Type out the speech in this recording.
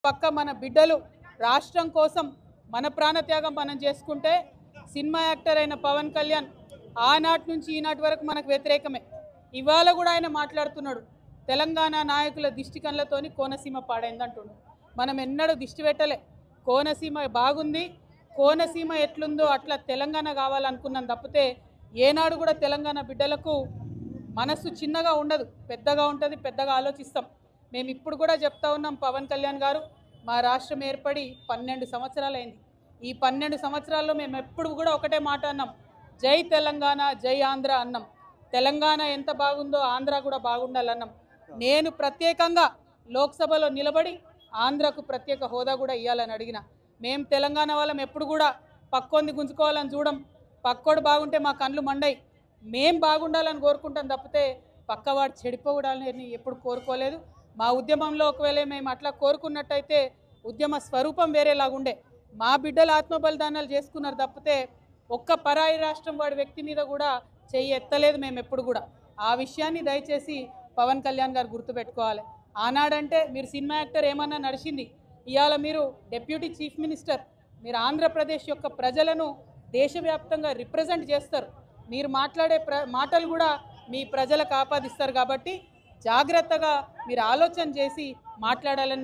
పక్క మన బిడ్డలు రాష్ట్రం కోసం మన ప్రాణత్యాగం మనం చేసుకుంటే సినిమా యాక్టర్ అయిన పవన్ కళ్యాణ్ ఆనాటి నుంచి ఈనాటి వరకు మనకు వ్యతిరేకమే. ఇవాళ కూడా ఆయన మాట్లాడుతున్నాడు, తెలంగాణ నాయకుల దిష్టి కళ్ళతోని కోనసీమ పాడైందంటున్నాడు. మనం ఎన్నడూ దిష్టి పెట్టలే. కోనసీమ బాగుంది, కోనసీమ ఎట్లుందో అట్లా తెలంగాణ కావాలనుకున్నాం తప్పితే ఏనాడు కూడా తెలంగాణ బిడ్డలకు మనసు చిన్నగా ఉండదు, పెద్దగా ఉంటుంది, పెద్దగా ఆలోచిస్తాం. మేము ఇప్పుడు కూడా చెప్తా ఉన్నాం, పవన్ కళ్యాణ్ గారు మా రాష్ట్రం ఏర్పడి 12 సంవత్సరాలు అయింది. ఈ 12 సంవత్సరాల్లో మేము ఎప్పుడు కూడా ఒకటే మాట అన్నాం, జై తెలంగాణ జై ఆంధ్ర అన్నాం. తెలంగాణ ఎంత బాగుందో ఆంధ్ర కూడా బాగుండాలన్నాం. నేను ప్రత్యేకంగా లోక్సభలో నిలబడి ఆంధ్రకు ప్రత్యేక హోదా కూడా ఇవ్వాలని అడిగిన. మేము తెలంగాణ వాళ్ళం ఎప్పుడు కూడా పక్కోంది గుంజుకోవాలని చూడం, పక్కోడు బాగుంటే మా కళ్ళు మండయి. మేం బాగుండాలని కోరుకుంటాం తప్పితే పక్కవాడు చెడిపోవడాలని ఎప్పుడు కోరుకోలేదు. మా ఉద్యమంలో ఒకవేళ మేము అట్లా కోరుకున్నట్టయితే ఉద్యమ స్వరూపం వేరేలాగుండే. మా బిడ్డలు ఆత్మబలిదానాలు చేసుకున్నారు తప్పితే ఒక్క పరాయి రాష్ట్రం వాడి వ్యక్తి మీద కూడా చెయ్యి ఎత్తలేదు మేము ఎప్పుడు కూడా. ఆ విషయాన్ని దయచేసి పవన్ కళ్యాణ్ గారు గుర్తుపెట్టుకోవాలి. ఆనాడంటే మీరు సినిమా యాక్టర్ ఏమన్నా నడిచింది, ఇవాళ మీరు డిప్యూటీ చీఫ్ మినిస్టర్, మీరు ఆంధ్రప్రదేశ్ యొక్క ప్రజలను దేశవ్యాప్తంగా రిప్రజెంట్ చేస్తారు. మీరు మాట్లాడే మాటలు కూడా మీ ప్రజలకు ఆపాదిస్తారు. కాబట్టి జాగ్రత్తగా మీరు ఆలోచన చేసి మాట్లాడాలని